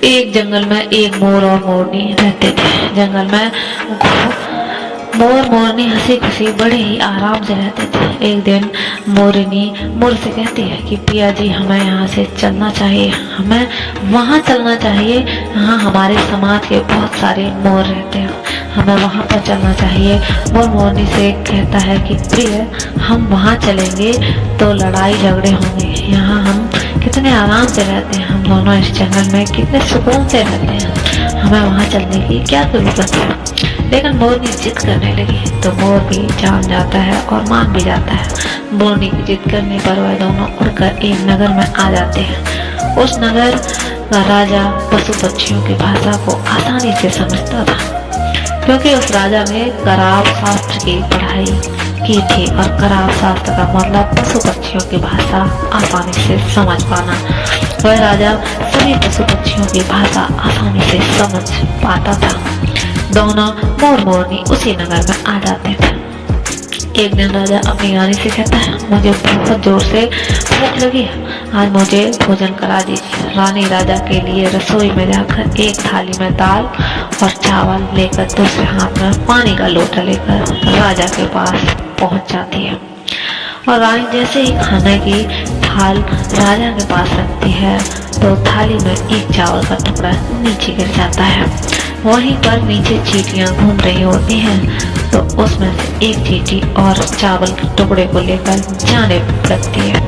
एक जंगल में एक मोर और मोरनी रहते थे। जंगल में मोर मोरनी हंसी खुशी बड़े ही आराम से रहते थे। एक दिन मोरनी मोर से कहती है कि पिया जी, हमें यहाँ से चलना चाहिए, हमें वहाँ चलना चाहिए, यहाँ हमारे समाज के बहुत सारे मोर रहते हैं, हमें वहाँ पर चलना चाहिए। मोर मोरनी से कहता है कि प्रिय, हम वहाँ चलेंगे तो लड़ाई झगड़े होंगे, यहाँ हम कितने आराम से रहते हैं, हम दोनों इस जंगल में कितने सुकून से रहते हैं, हमें वहाँ चलने की क्या जरूरत है। लेकिन मोरनी जिद करने लगी तो मोर भी जान जाता है और मान भी जाता है। मोरनी की जिद करने पर वह दोनों उड़कर एक नगर में आ जाते हैं। उस नगर का राजा पशु पक्षियों की भाषा को आसानी से समझता था, क्योंकि उस राजा ने करार शास्त्र की पढ़ाई की थी और करार शास्त्र का मतलब पशु पक्षियों की भाषा आसानी से समझ पाना। वह राजा सभी पशु पक्षियों की भाषा आसानी से समझ पाता था। दोनों मोर मोरनी उसी नगर में आ जाते थे। एक दिन राजा अपनी रानी से कहता है, मुझे बहुत जोर से भूख लगी है, आज मुझे भोजन करा दीजिए। रानी राजा के लिए रसोई में जाकर एक थाली में दाल और चावल लेकर दूसरे हाथ में पानी का लोटा लेकर राजा के पास पहुंच जाती है। और रानी जैसे ही खाने की थाल राजा के पास रखती है तो थाली में एक चावल का टुकड़ा नीचे गिर जाता है। वहीं पर नीचे चींटियां घूम रही होती हैं, तो उसमें से एक चींटी और चावल के टुकड़े को लेकर जाने लगती है।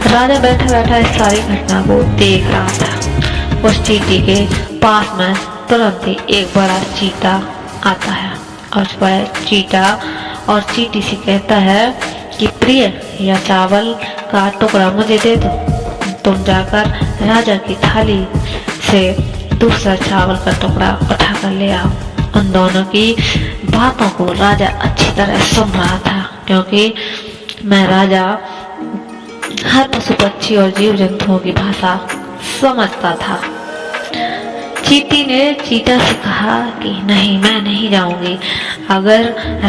राजा बैठा बैठा इस सारी घटना को देख रहा था। उस चींटी के पास में तुरंत ही एक बड़ा चीता आता है और वह चीता और चींटी से कहता है कि प्रिय, यह चावल का टुकड़ा मुझे दे दो, तुम जाकर राजा की थाली से दूसरा चावल का टुकड़ा उठा कर ले आओ। उन दोनों की बातों को राजा अच्छी तरह सुन रहा था, क्योंकि मैं राजा हर पशु पक्षी और जीव जंतुओं की भाषा समझता था। चींटी ने चीता से कहा कि नहीं, मैं नहीं जाऊंगी, अगर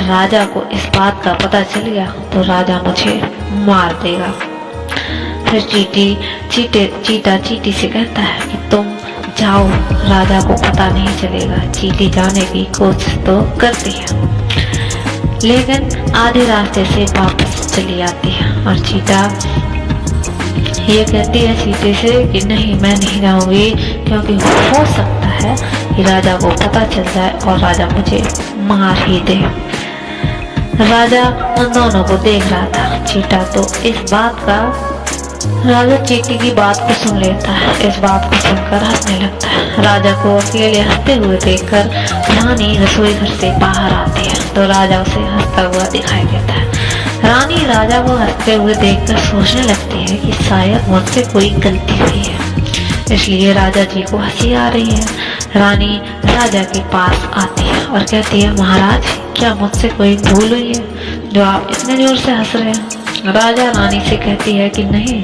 राजा को इस बात का पता चल गया तो राजा मुझे मार देगा। फिर चीता चींटी से कहता है कि तुम जाओ, राजा को पता नहीं चलेगा। चींटी जाने की कोशिश तो करती है, लेकिन आधे रास्ते से वापस चली आती है और चीता ये कहती है चीते से कि नहीं, मैं नहीं जाऊंगी, क्योंकि हो सकता है कि राजा को पता चल जाए और राजा मुझे मार ही दे। राजा उन दोनों को देख रहा था। चीता तो इस बात का राजा चींटी की बात को सुन लेता है। इस बात को सुनकर हंसने लगता है। राजा को अकेले हंसते हुए देखकर रानी रसोई घर से बाहर आती है तो राजा उसे हंसता हुआ दिखाई देता है। रानी राजा को हंसते हुए देखकर सोचने लगती है कि शायद मुझसे कोई गलती हुई है, इसलिए राजा जी को हंसी आ रही है। रानी राजा के पास आती है और कहती है, महाराज, क्या मुझसे कोई भूल हुई है जो आप इतने जोर से हंस रहे हैं। राजा रानी से कहती है कि नहीं,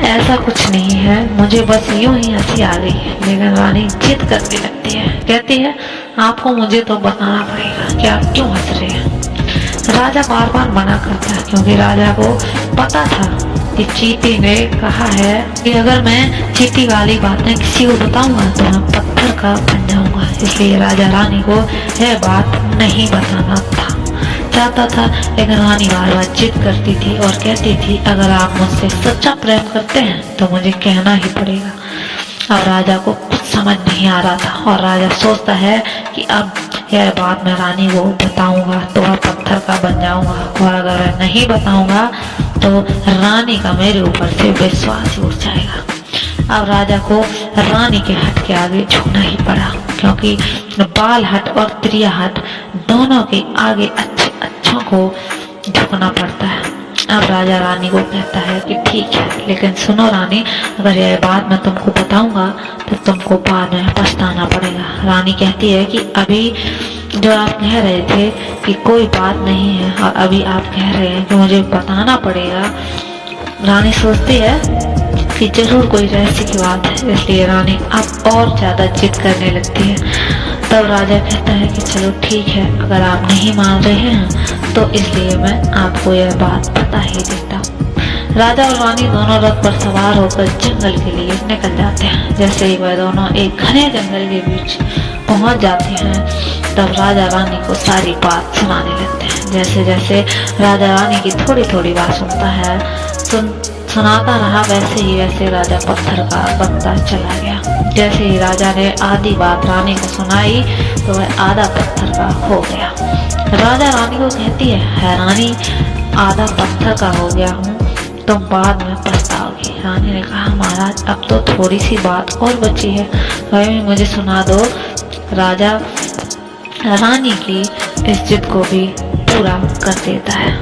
ऐसा कुछ नहीं है, मुझे बस यूं ही हंसी आ गई है। लेकिन रानी जिद करने लगती है, कहती है, आपको मुझे तो बताना पड़ेगा कि आप क्यों हंस रहे हैं। राजा बार बार मना करता है, क्योंकि राजा को पता था कि चींटी ने कहा है कि अगर मैं चींटी वाली बातें किसी को बताऊंगा तो मैं पत्थर का बन जाऊंगा। इसलिए राजा रानी को यह बात नहीं बताना चाहता था, लेकिन रानी बार बार जिद करती थी और कहती थी, अगर आप मुझसे सच्चा प्रेम करते हैं तो मुझे कहना ही पड़ेगा। अब राजा को कुछ समझ नहीं आ रहा था और राजा सोचता है कि अब यह बात मैं रानी को बताऊंगा तो वह पत्थर का बन जाऊंगा, और अगर मैं नहीं बताऊंगा तो रानी का मेरे ऊपर से विश्वास उठ जाएगा। अब राजा को रानी के हट के आगे झुकना ही पड़ा, क्योंकि बाल हट और त्रिया हट दोनों के आगे अच्छों को झुकना पड़ता है। अब राजा रानी को कहता है कि ठीक है, लेकिन सुनो रानी, अगर यह बात मैं तुमको बताऊंगा तो तुमको बाद में पछताना पड़ेगा। रानी कहती है कि अभी जो आप कह रहे थे कि कोई बात नहीं है और अभी आप कह रहे हैं कि मुझे बताना पड़ेगा। रानी सोचती है कि जरूर कोई रहस्य की बात है, इसलिए रानी अब और ज्यादा जिद करने लगती है। तब राजा कहता है कि चलो ठीक है, अगर आप नहीं मान रहे हैं तो इसलिए मैं आपको यह बात बता ही देता हूँ। राजा और रानी दोनों रथ पर सवार होकर जंगल के लिए निकल जाते हैं। जैसे ही वह दोनों एक घने जंगल के बीच पहुंच जाते हैं, तब राजा रानी को सारी बात सुनाने लगते हैं। जैसे जैसे राजा रानी की थोड़ी थोड़ी बात सुनता है, सुनाता रहा, वैसे राजा पत्थर का बनता चला गया। जैसे ही राजा ने आधी बात रानी को सुनाई, तो वह आधा पत्थर का हो गया। राजा रानी को कहती है रानी, आधा पत्थर का हो गया हूँ, तुम बाद में पछताओगी। रानी ने कहा, महाराज अब तो थोड़ी सी बात और बची है, वह मुझे सुना दो। राजा रानी की इस जिद को भी पूरा कर देता है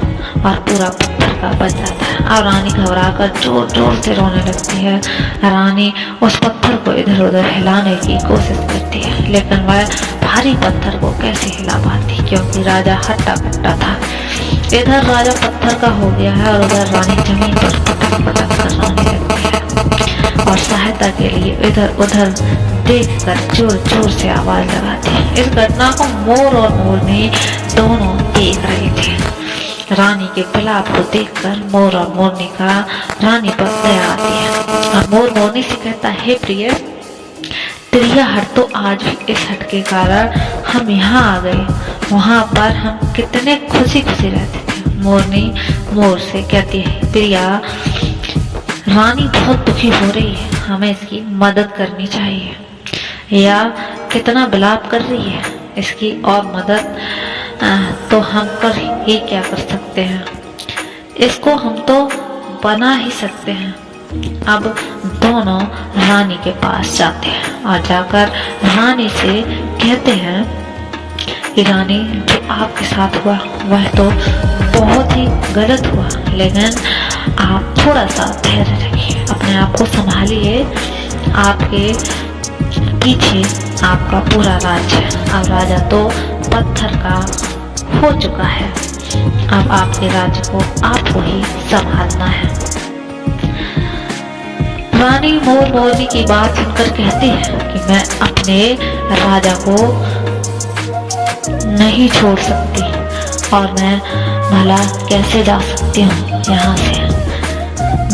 और पूरा पत्थर का बन जाता है। और रानी घबराकर जोर जोर से रोने लगती है। रानी उस पत्थर को इधर उधर हिलाने की कोशिश करती है, लेकिन वह भारी पत्थर को कैसे हिला पाती, क्योंकि राजा हट्टा कट्टा था। इधर राजा पत्थर का हो गया है और उधर रानी जमीन पर पटक पटक कर रोने लगती है और सहायता के लिए इधर उधर देखकर जोर जोर से आवाज लगाती है। इस घटना को मोर और मोरनी दोनों देख रहे थे। रानी के विलाप को देखकर मोर और मोरनी का रानी पर दया आती है और मोर मोरनी से कहता है, हे प्रिय, तेरी हट तो आज भी इस हट के कारण हम यहाँ आ गए, वहाँ पर हम कितने खुशी खुशी रहते थे। मोरनी मोर से कहती है, प्रिया, रानी बहुत दुखी हो रही है, हमें इसकी मदद करनी चाहिए। या कितना विलाप कर रही है, इसकी और मदद तो हम कर ही क्या कर सकते हैं, इसको हम तो बना ही सकते हैं। अब दोनों रानी के पास जाते हैं और जाकर रानी से कहते हैं कि रानी, जो आपके साथ हुआ वह तो बहुत ही गलत हुआ, लेकिन आप थोड़ा सा धैर्य रखिए, अपने आप को संभालिए। आपके पीछे आपका पूरा राज्य है। अब राजा तो पत्थर का हो चुका है, अब आपके राज्य को आपको ही संभालना है। रानी मोर मोरनी की बात सुनकर कहती है कि मैं अपने राजा को नहीं छोड़ सकती और मैं भला कैसे जा सकती हूँ यहाँ से।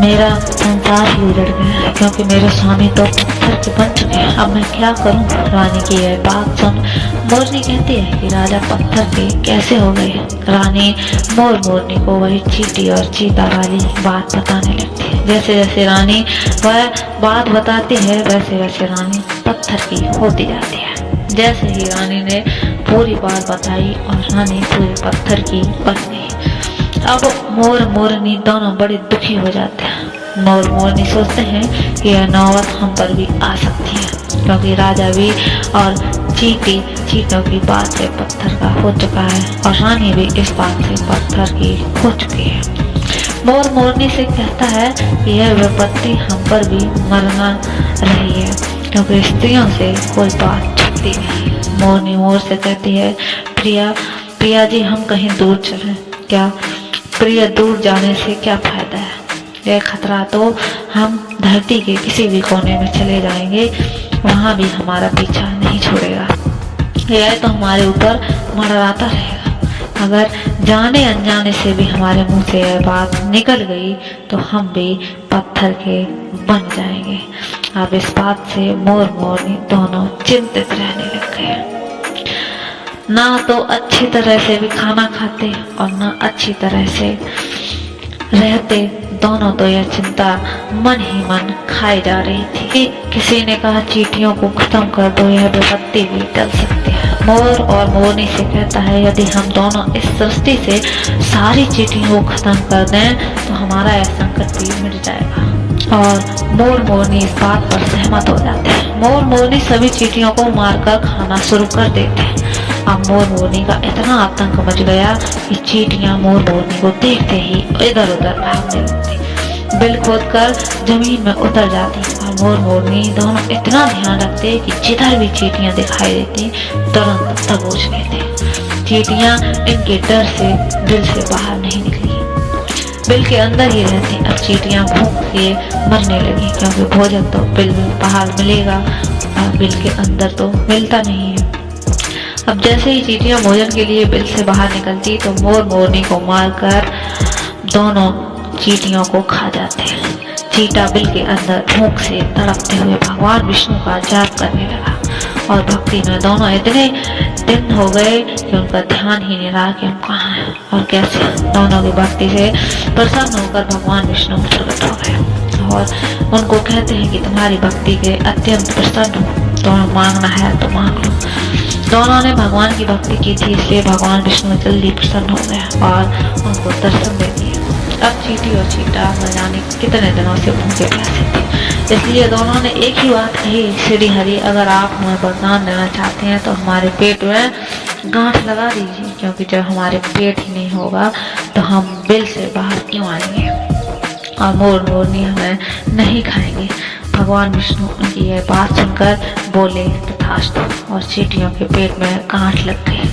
मेरा संसार ही उजड़ गया है, क्योंकि मेरे स्वामी तो पत्थर के बन चुके हैं। अब मैं क्या करूं? रानी की यह बात सुन मोरनी कहती है कि राजा पत्थर के कैसे हो गए। रानी मोर मोरनी को वही चींटी और चीता वाली बात बताने लगती है। जैसे जैसे रानी वह बात बताती है, वैसे वैसे रानी पत्थर की होती जाती है। जैसे ही रानी ने पूरी बात बताई और रानी पूरे पत्थर की बन गई। अब मोर मोरनी दोनों बड़े दुखी हो जाते हैं। मोर मोरनी सोचते हैं कि यह नौबत हम पर भी आ सकती है, क्योंकि राजा भी और चींटों की बात से पत्थर का हो चुका है और रानी भी इस बात से पत्थर की हो चुकी है। मोर मोरनी से कहता है कि यह विपत्ति हम पर भी मरना रही है, क्योंकि स्त्रियों से कोई बात छुपती नहीं। मोरनी मोर से कहती है, प्रिया जी, हम कहीं दूर चलें क्या? प्रिय, दूर जाने से क्या फायदा है? यह खतरा तो हम धरती के किसी भी कोने में चले जाएंगे, वहाँ भी हमारा पीछा नहीं छोड़ेगा। यह तो हमारे ऊपर मंडराता रहेगा। अगर जाने अनजाने से भी हमारे मुंह से यह बात निकल गई तो हम भी पत्थर के बन जाएंगे। अब इस बात से मोर मोरनी दोनों चिंतित रहने लग गए। ना तो अच्छी तरह से भी खाना खाते और ना अच्छी तरह से रहते। दोनों तो यह चिंता मन ही मन खाई जा रही थी। किसी ने कहा, चींटियों को खत्म कर दो, यह विपत्ति भी टल सकती है। मोर और मोरनी से कहता है, यदि हम दोनों इस सृष्टि से सारी चींटियों को खत्म कर दें तो हमारा यह संकट भी मिट जाएगा। और मोर मोरनी इस बात पर सहमत हो जाते हैं। मोर मोरनी सभी चींटियों को मारकर खाना शुरू कर देते हैं। अब मोर मोरनी का इतना आतंक मच गया कि चींटियां मोर मोरनी को देखते ही इधर उधर भागने लगती, बिल खोदकर जमीन में उतर जाती और मोर मोरनी दोनों इतना ध्यान रखते कि जिधर भी चींटियां दिखाई देती तुरंत दबोच लेते। चींटियां इनके डर से बिल से बाहर नहीं निकली, बिल के अंदर ही रहती। अब चींटियां भूख के मरने लगी, क्योंकि भोजन तो बिल में बाहर मिलेगा और बिल के अंदर तो मिलता नहीं है। अब जैसे ही चींटियां भोजन के लिए बिल से बाहर निकलती तो मोर मोरनी को मारकर दोनों चींटियों को खा जाते हैं। चीता बिल के अंदर भूख से तड़पते हुए भगवान विष्णु का जाप करने लगा और भक्ति में दोनों इतने दिन हो गए कि उनका ध्यान ही नहीं रहा कि हम कहाँ हैं और कैसे। दोनों की भक्ति से प्रसन्न होकर भगवान विष्णु प्रकट हो गए और उनको कहते हैं कि तुम्हारी भक्ति के अत्यंत प्रसन्न हो, तुम्हें मांगना है तो मांग लो। दोनों ने भगवान की भक्ति की थी, इसलिए भगवान विष्णु जल्दी प्रसन्न हो गए और उनको दर्शन दे दिए। अब चींटी और चीता न जाने कितने दिनों से भूखे प्यासे थे, इसलिए दोनों ने एक ही बात कही, श्री हरि अगर आप हमें वरदान देना चाहते हैं तो हमारे पेट में गांठ लगा दीजिए, क्योंकि जब हमारे पेट ही नहीं होगा तो हम बिल से बाहर क्यों आएंगे और मोर मोरनी हमें नहीं खाएंगे। भगवान विष्णु उनकी यह बात सुनकर बोले तथास्तु और चींटियों के पेट में गांठ लग गई।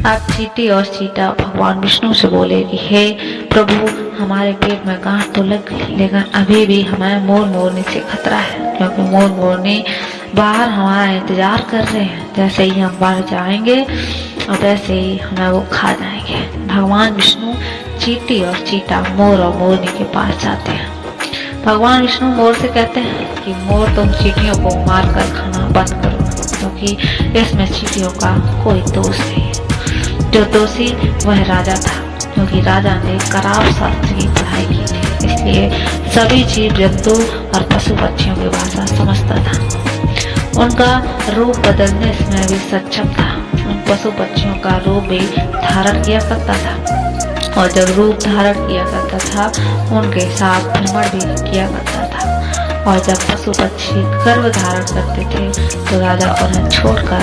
अब चींटी और चीता भगवान विष्णु से बोले कि हे प्रभु, हमारे पेट में गांठ तो लग गई, लेकिन अभी भी हमें मोर मोरनी से खतरा है, क्योंकि मोर मोरनी बाहर हमारा इंतजार कर रहे हैं। जैसे ही हम बाहर जाएंगे और वैसे ही हमें वो खा जाएंगे। भगवान विष्णु चींटी और चीता मोर और मोरनी के पास जाते हैं। भगवान विष्णु मोर से कहते हैं कि मोर, तुम चींटियों को मार कर खाना बंद करो, क्योंकि इसमें चींटियों का कोई दोष नहीं। जो दोषी वह राजा था, क्योंकि राजा ने करार शास्त्र की पढ़ाई की थी, इसलिए सभी जीव जंतु और पशु पक्षियों की भाषा समझता था। उनका रूप बदलने में भी सक्षम था। उन पशु पक्षियों का रूप भी धारण किया करता था और जब रूप धारण किया करता था उनके साथ भ्रमण भी किया करता था। और जब पशु पक्षी गर्भ धारण करते थे तो राजा उन्हें छोड़कर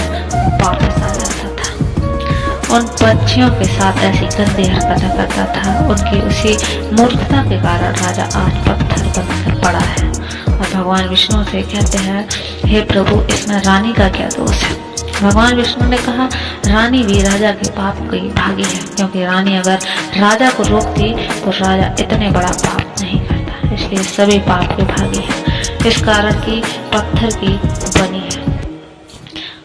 वापस आ जाता था। उन पक्षियों के साथ ऐसी गंदी हरकतें करता था। उनकी उसी मूर्खता के कारण राजा आज पत्थर बनकर पड़ा है और भगवान विष्णु से कहते हैं, हे प्रभु, इसमें रानी का क्या दोष है। भगवान विष्णु ने कहा, रानी भी राजा के पाप की भागी है, क्योंकि रानी अगर राजा को रोकती तो राजा इतने बड़ा पाप नहीं करता, इसलिए सभी पाप के भागी है, इस कारण की पत्थर की बनी है।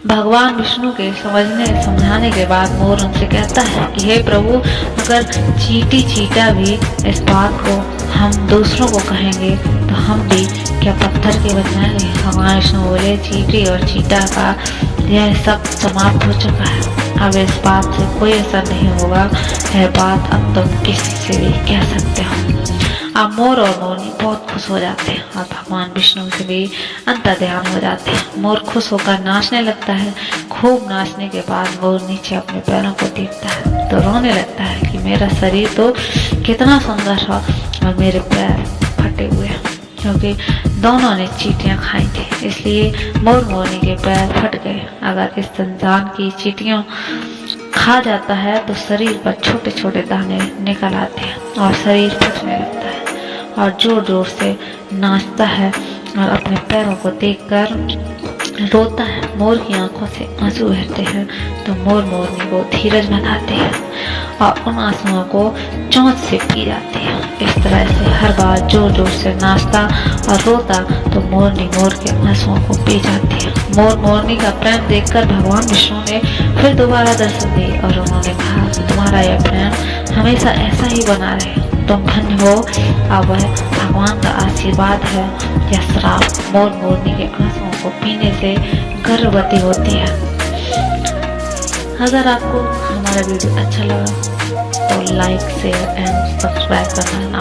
भगवान विष्णु के समझाने के बाद मोर उनसे कहता है कि हे प्रभु, अगर चींटी चीता भी इस बात को हम दूसरों को कहेंगे तो हम भी क्या पत्थर के बन जाएंगे। भगवान विष्णु बोले, चींटी और चीता का यह सब समाप्त हो चुका है, अब इस बात से कोई असर नहीं होगा। यह बात अब तुम किसी से भी कह सकते हो। अब मोर और मोरनी बहुत खुश हो जाते हैं और भगवान विष्णु से भी अंतर्ध्यान हो जाते हैं। मोर खुश होकर नाचने लगता है। खूब नाचने के बाद मोर नीचे अपने पैरों को देखता है तो रोने लगता है कि मेरा शरीर तो कितना सुंदर है और मेरे पैर फटे हुए हैं, क्योंकि दोनों ने चींटियां खाई थी, इसलिए मोर मोरनी के पैर फट गए। अगर इस इंसान की चींटियों खा जाता है तो शरीर पर छोटे छोटे दाने निकल आते हैं और शरीर फटने लगता है और जोर जोर से नाचता है और अपने पैरों को देखकर रोता है। मोर की आंखों से आंसू बहते हैं तो मोर मोरनी को धीरज बनाते हैं और उन आंसुओं को चोंच से पी जाते हैं। इस तरह से हर बार जोर जोर से नाचता और रोता तो मोरनी मोर के आंसुओं को पी जाती है। मोर मोरनी का प्रेम देखकर भगवान विष्णु ने फिर दोबारा दर्शन दिए और उन्होंने कहा, तुम्हारा यह प्रेम हमेशा ऐसा ही बना रहे, तुम धन्य हो। अब वह भगवान का आशीर्वाद है या श्राप। मोर मोरनी के आंसुओं को पीने से गर्भवती होती है। अगर आपको हमारा वीडियो अच्छा लगा तो लाइक, शेयर एंड सब्सक्राइब करना ना